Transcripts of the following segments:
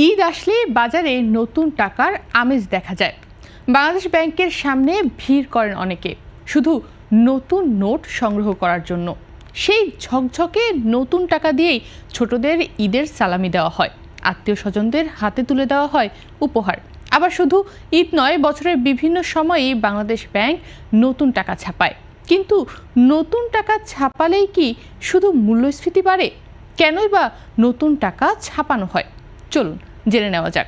ঈদ আসলে বাজারে নতুন টাকার আমেজ দেখা যায়। বাংলাদেশ ব্যাংকের সামনে ভিড় করেন অনেকে শুধু নতুন নোট সংগ্রহ করার জন্য। সেই ঝকঝকে নতুন টাকা দিয়েই ছোটদের ঈদের সালামি দেওয়া হয়, আত্মীয় স্বজনদের হাতে তুলে দেওয়া হয় উপহার। আবার শুধু ঈদ নয়, বছরের বিভিন্ন সময়েই বাংলাদেশ ব্যাংক নতুন টাকা ছাপায়। কিন্তু নতুন টাকা ছাপালেই কি শুধু মূল্যস্ফীতি বাড়ে? কেনই বা নতুন টাকা ছাপানো হয়? চলুন জেনে নেওয়া যাক।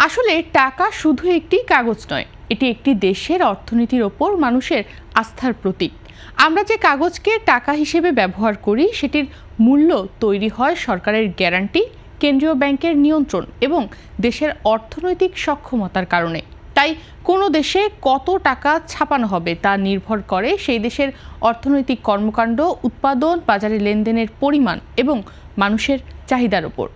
আসলে টাকা শুধু একটি কাগজ নয়, এটি একটি দেশের অর্থনীতির ওপর মানুষের আস্থার প্রতীক। আমরা যে কাগজকে টাকা হিসেবে ব্যবহার করি, সেটির মূল্য তৈরি হয় সরকারের গ্যারান্টি, কেন্দ্রীয় ব্যাংকের নিয়ন্ত্রণ এবং দেশের অর্থনৈতিক সক্ষমতার কারণে। তাই কোনো দেশে কত টাকা ছাপানো হবে তা নির্ভর করে সেই দেশের অর্থনৈতিক কর্মকাণ্ড, উৎপাদন, বাজারে লেনদেনের পরিমাণ এবং মানুষের চাহিদার উপর।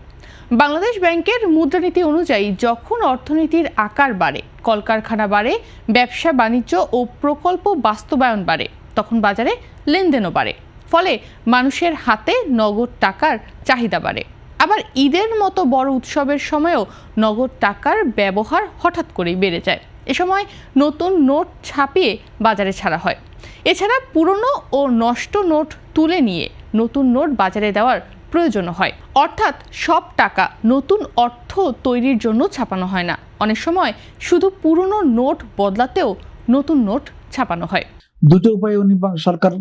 বাংলাদেশ ব্যাংকের মুদ্রানীতি অনুযায়ী যখন অর্থনীতির আকার বাড়ে, কলকারখানা বাড়ে, ব্যবসা বাণিজ্য ও প্রকল্প বাস্তবায়ন বাড়ে, তখন বাজারে লেনদেনও বাড়ে। ফলে মানুষের হাতে নগদ টাকার চাহিদা বাড়ে। আবার ঈদের মতো বড় উৎসবের সময়ও নগদ টাকার ব্যবহার হঠাৎ করেই বেড়ে যায়। এ সময় নতুন নোট ছাপিয়ে বাজারে ছাড়া হয়। এছাড়া পুরনো ও নষ্ট নোট তুলে নিয়ে নতুন নোট বাজারে দেওয়ার প্রয়োজন হয়। অর্থাৎ সব টাকা নতুন অর্থ তৈরির জন্য ছাপানো হয় না। অনেক সময় শুধু পুরনো নোট বদলাতেও নতুন নোট ছাপানো হয়। দুটো উপায়ে উনি সরকার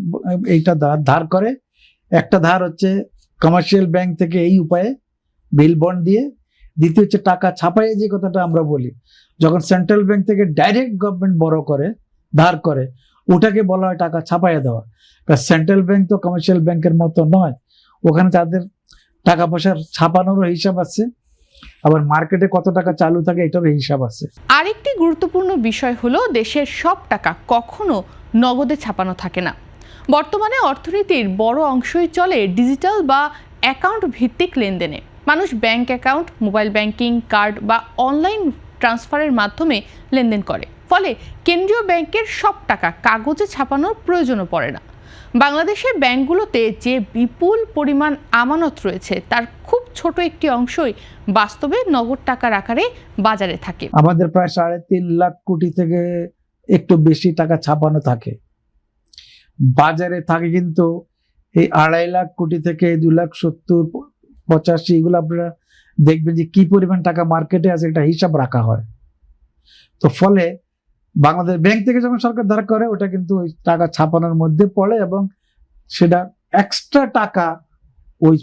এইটা ধার করে। একটা ধার হচ্ছে কমার্শিয়াল ব্যাংক থেকে এই উপায়ে বিল বন্ড দিয়ে। দ্বিতীয় হচ্ছে টাকা ছাপাইয়ে, যে কথাটা আমরা বলি, যখন সেন্ট্রাল ব্যাংক থেকে ডাইরেক্ট গভর্নমেন্ট বড় করে ধার করে, ওটাকে বলা হয় টাকা ছাপাইয়ে দেওয়া। সেন্ট্রাল ব্যাংক তো কমার্শিয়াল ব্যাংকের মতো নয়, ওখানে তাদের টাকা পয়সার ছাপানোরও হিসাব আছে, আবার মার্কেটে কত টাকা চালু থাকে এটারও হিসাব আছে। আরেকটি গুরুত্বপূর্ণ বিষয় হলো, দেশের সব টাকা কখনো নগদে ছাপানো থাকে না। বর্তমানে অর্থনীতির বড় অংশই চলে ডিজিটাল বা অ্যাকাউন্ট ভিত্তিক লেনদেনে। মানুষ bank account, mobile banking, card বা অনলাইন ট্রান্সফারের মাধ্যমে লেনদেন করে। ফলে কেন্দ্রীয় ব্যাংকের সব টাকা কাগজে ছাপানোর প্রয়োজনও পড়ে না। বাংলাদেশের ব্যাংকগুলোতে যে বিপুল পরিমাণ আমানত রয়েছে, তার খুব ছোট একটি অংশই বাস্তবে নগদ টাকার আকারে বাজারে থাকে। আমাদের প্রায় 3.5 লাখ কোটি থেকে একটু বেশি টাকা ছাপানো থাকে বাজারে থাকে, কিন্তু এই 2.5 লাখ কোটি থেকে 2,70,85 এগুলো আপনারা দেখবেন যে কি পরিমাণ টাকা মার্কেটে আছে, এটা হিসাব রাখা হয়। তো ফলে বাংলাদেশ ব্যাংক থেকে যখন সরকার ধার করে, ওটা কিন্তু ওই টাকা ছাপানোর মধ্যে পড়ে এবং সেটা এক্সট্রা টাকা ওই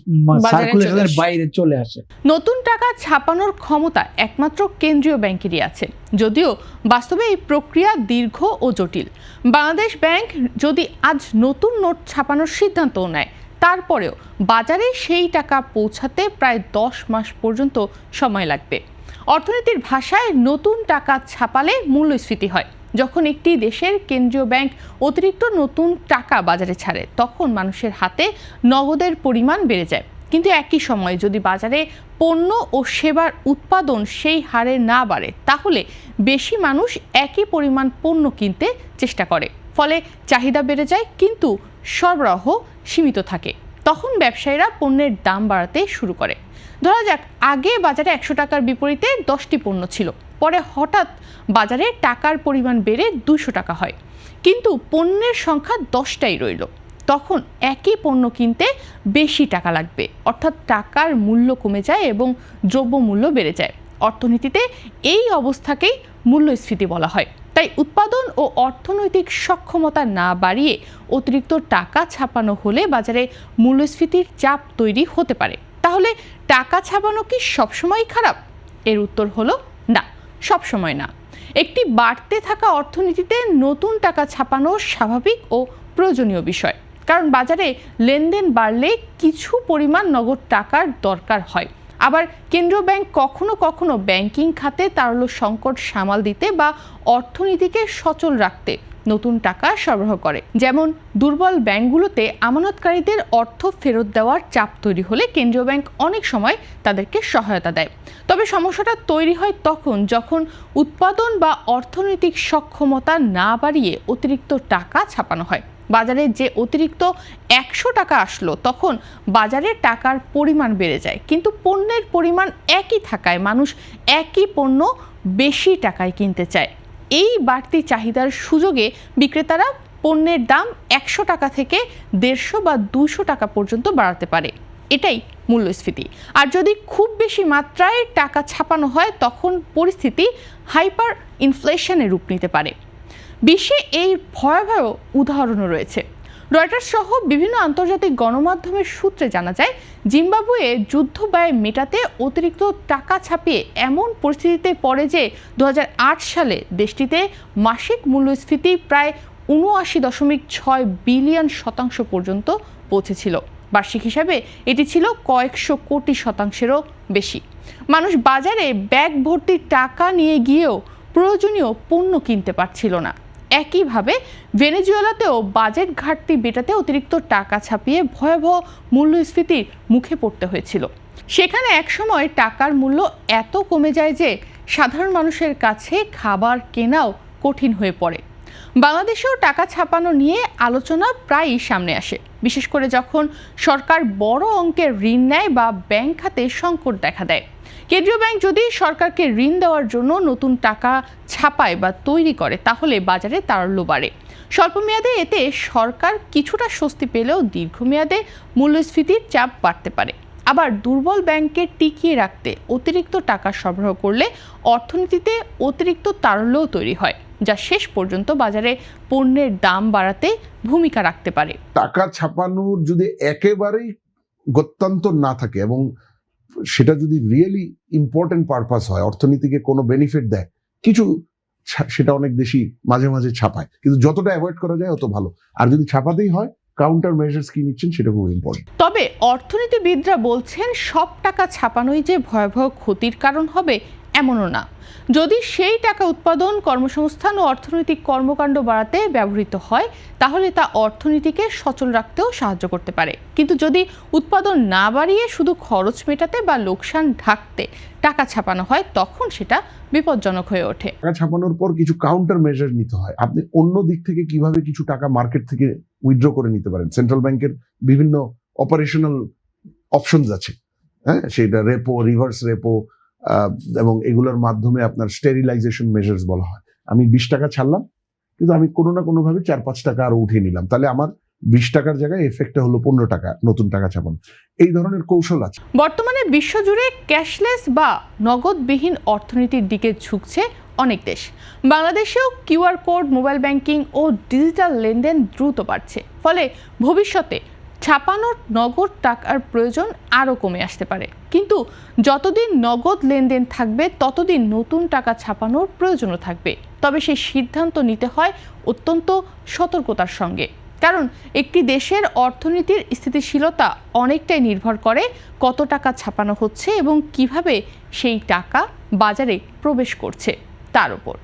সার্কুলেশনের বাইরে চলে আসে। নতুন টাকা ছাপানোর ক্ষমতা একমাত্র কেন্দ্রীয় ব্যাংকেরই আছে, যদিও বাস্তবে এই প্রক্রিয়া দীর্ঘ ও জটিল। বাংলাদেশ ব্যাংক যদি আজ নতুন নোট ছাপানোর সিদ্ধান্তও নেয়, তারপরেও বাজারে সেই টাকা পৌঁছাতে প্রায় 10 মাস পর্যন্ত সময় লাগবে। অর্থনীতির ভাষায় নতুন টাকা ছাপালে মূল্যস্ফীতি হয়। যখন একটি দেশের কেন্দ্রীয় ব্যাংক অতিরিক্ত নতুন টাকা বাজারে ছাড়ে, তখন মানুষের হাতে নগদের পরিমাণ বেড়ে যায়। কিন্তু একই সময়ে যদি বাজারে পণ্য ও সেবার উৎপাদন সেই হারে না বাড়ে, তাহলে বেশি মানুষ একই পরিমাণ পণ্য কিনতে চেষ্টা করে। ফলে চাহিদা বেড়ে যায়, কিন্তু সরবরাহ সীমিত থাকে। তখন ব্যবসায়ীরা পণ্যের দাম বাড়াতে শুরু করে। ধরা যাক, আগে বাজারে 100 টাকার বিপরীতে 10টি পণ্য ছিল, পরে হঠাৎ বাজারে টাকার পরিমাণ বেড়ে 200 টাকা হয়, কিন্তু পণ্যের সংখ্যা 10টাই রইল। তখন একই পণ্য কিনতে বেশি টাকা লাগবে, অর্থাৎ টাকার মূল্য কমে যায় এবং দ্রব্যমূল্য বেড়ে যায়। অর্থনীতিতে এই অবস্থাকেই মূল্যস্ফীতি বলা হয়। তাই উৎপাদন ও অর্থনৈতিক সক্ষমতা না বাড়িয়ে অতিরিক্ত টাকা ছাপানো হলে বাজারে মূল্যস্ফীতির চাপ তৈরি হতে পারে। তাহলে টাকা ছাপানো কি সবসময় খারাপ? এর উত্তর হলো না, সবসময় না। একটি বাড়তে থাকা অর্থনীতিতে নতুন টাকা ছাপানো স্বাভাবিক ও প্রয়োজনীয় বিষয়, কারণ বাজারে লেনদেন বাড়লে কিছু পরিমাণ নগদ টাকার দরকার হয়। আবার কেন্দ্রীয় ব্যাংক কখনো কখনো ব্যাংকিং খাতে তারল্য সংকট সামাল দিতে বা অর্থনীতিকে সচল রাখতে নতুন টাকা সরবরাহ করে। যেমন দুর্বল ব্যাংকগুলোতে আমানতকারীদের অর্থ ফেরত দেওয়ার চাপ তৈরি হলে কেন্দ্রীয় ব্যাংক অনেক সময় তাদেরকে সহায়তা দেয়। তবে সমস্যাটা তৈরি হয় তখন যখন উৎপাদন বা অর্থনৈতিক সক্ষমতা না বাড়িয়ে অতিরিক্ত টাকা ছাপানো হয়। বাজারে যে অতিরিক্ত 100 টাকা আসলো তখন বাজারে টাকার পরিমাণ বেড়ে যায়, কিন্তু পণ্যের পরিমাণ একই থাকায় মানুষ একই পণ্য বেশি টাকায় কিনতে চায়। এই বাড়তি চাহিদার সুযোগে বিক্রেতারা পণ্যের দাম 100 টাকা থেকে 150 বা 200 টাকা পর্যন্ত বাড়াতে পারে। এটাই মূল্যস্ফীতি। আর যদি খুব বেশি মাত্রায় টাকা ছাপানো হয় তখন পরিস্থিতি হাইপার ইনফ্লেশনে রূপ নিতে পারে। বিশ্বে এই ভয়াবহ উদাহরণও রয়েছে। রয়টার্স সহ বিভিন্ন আন্তর্জাতিক গণমাধ্যমের সূত্রে জানা যায়, জিম্বাবুয়ে যুদ্ধ ব্যয় মেটাতে অতিরিক্ত টাকা ছাপিয়ে এমন পরিস্থিতিতে পড়ে যে 2008 সালে দেশটিতে মাসিক মূল্যস্ফীতি প্রায় ৭৯.৬ বিলিয়ন শতাংশ পর্যন্ত পৌঁছেছিল। বার্ষিক হিসাবে এটি ছিল কয়েকশো কোটি শতাংশেরও বেশি। মানুষ বাজারে ব্যাগ ভর্তি টাকা নিয়ে গিয়েও প্রয়োজনীয় পণ্য কিনতে পারছিল না। একইভাবে ভেনেজুয়েলাতেও বাজেট ঘাটতি মেটাতে অতিরিক্ত টাকা ছাপিয়ে ভয়াবহ মূল্যস্ফীতির মুখে পড়তে হয়েছিল। সেখানে একসময় টাকার মূল্য এত কমে যায় যে সাধারণ মানুষের কাছে খাবার কেনাও কঠিন হয়ে পড়ে। বাংলাদেশেও টাকা ছাপানো নিয়ে আলোচনা প্রায়ই সামনে আসে, বিশেষ করে যখন সরকার বড় অঙ্কের ঋণ নেয় বা ব্যাংক খাতে সংকট দেখা দেয়। কেন্দ্রীয় ব্যাংক যদি সরকারকে ঋণ দেওয়ার জন্য নতুন টাকা ছাপায় বা তৈরি করে তাহলে বাজারে তারল্য বাড়ে। স্বল্পমেয়াদে এতে সরকার কিছুটা স্বস্তি পেলেও দীর্ঘমেয়াদে মূল্যস্ফীতির চাপ বাড়তে পারে। আবার দুর্বল ব্যাংককে টিকিয়ে রাখতে অতিরিক্ত টাকা সরবরাহ করলে অর্থনীতিতে অতিরিক্ত তারল্যও তৈরি হয়, যা শেষ পর্যন্ত বাজারে পণ্যের দাম বাড়াতে ভূমিকা রাখতে পারে। টাকা ছাপানোর যদি একেবারেই গত্যন্তর না থাকে এবং সেটা যদি রিয়েলি ইম্পর্টেন্ট পারপাস হয়, অর্থনীতিকে কোনো বেনিফিট দেয়, কিছু সেটা অনেক দেশই মাঝে মাঝে ছাপায়, কিন্তু যতটা অ্যাভয়েড করা যায় অত ভালো। আর যদি ছাপাতেই হয়, কাউন্টার মেজার্স কি নিচ্ছেন সেটা খুব ইম্পর্টেন্ট। তবে অর্থনীতিবিদরা বলছেন সব টাকা ছাপানোই যে ভয়াবহ ক্ষতির কারণ হবে এমনও না। যদি সেই টাকা উৎপাদন, কর্মসংস্থান ও অর্থনৈতিক কর্মকাণ্ড বাড়াতে ব্যবহৃত হয় তাহলে তা অর্থনীতিকে সচল রাখতেও সাহায্য করতে পারে। কিন্তু যদি উৎপাদন না বাড়িয়ে শুধু খরচ মেটাতে বা লোকসান ঢাকতে টাকা ছাপানো হয় তখন সেটা বিপজ্জনক হয়ে ওঠে। টাকা ছাপানোর পর কিছু কাউন্টার মেজার নিতে হয়। আপনি অন্য দিক থেকে কিভাবে কিছু টাকা মার্কেট থেকে উইথড্র করে নিতে পারেন। সেন্ট্রাল ব্যাংকের বিভিন্ন অপারেশনাল অপশনস আছে, হ্যাঁ, সেটা রেপো, রিভার্স রেপো এবং এগুলোর মাধ্যমে আপনার স্টেরিলাইজেশন মেজার্স বলা হয়। আমি 20 টাকা ছাড়লাম, কিন্তু আমি কোনো না কোনো ভাবে 4-5 টাকা আরো উঠিয়ে নিলাম, তাহলে আমার 20 টাকার জায়গায় এফেক্টটা হলো 15 টাকা নতুন টাকা ছাপানো। এই ধরনের কৌশল আছে। বর্তমানে বিশ্বজুড়ে ক্যাশলেস বা নগদবিহীন অর্থনীতির দিকে ঝুঁকছে অনেক দেশ। বাংলাদেশেও কিউআর কোড, মোবাইল ব্যাংকিং ও ডিজিটাল লেনদেন দ্রুত বাড়ছে। ফলে ভবিষ্যতে ছাপানোর নগদ টাকার প্রয়োজন আরও কমে আসতে পারে। কিন্তু যতদিন নগদ লেনদেন থাকবে ততদিন নতুন টাকা ছাপানোর প্রয়োজনও থাকবে। তবে সেই সিদ্ধান্ত নিতে হয় অত্যন্ত সতর্কতার সঙ্গে, কারণ একটি দেশের অর্থনীতির স্থিতিশীলতা অনেকটাই নির্ভর করে কত টাকা ছাপানো হচ্ছে এবং কিভাবে সেই টাকা বাজারে প্রবেশ করছে তার উপর।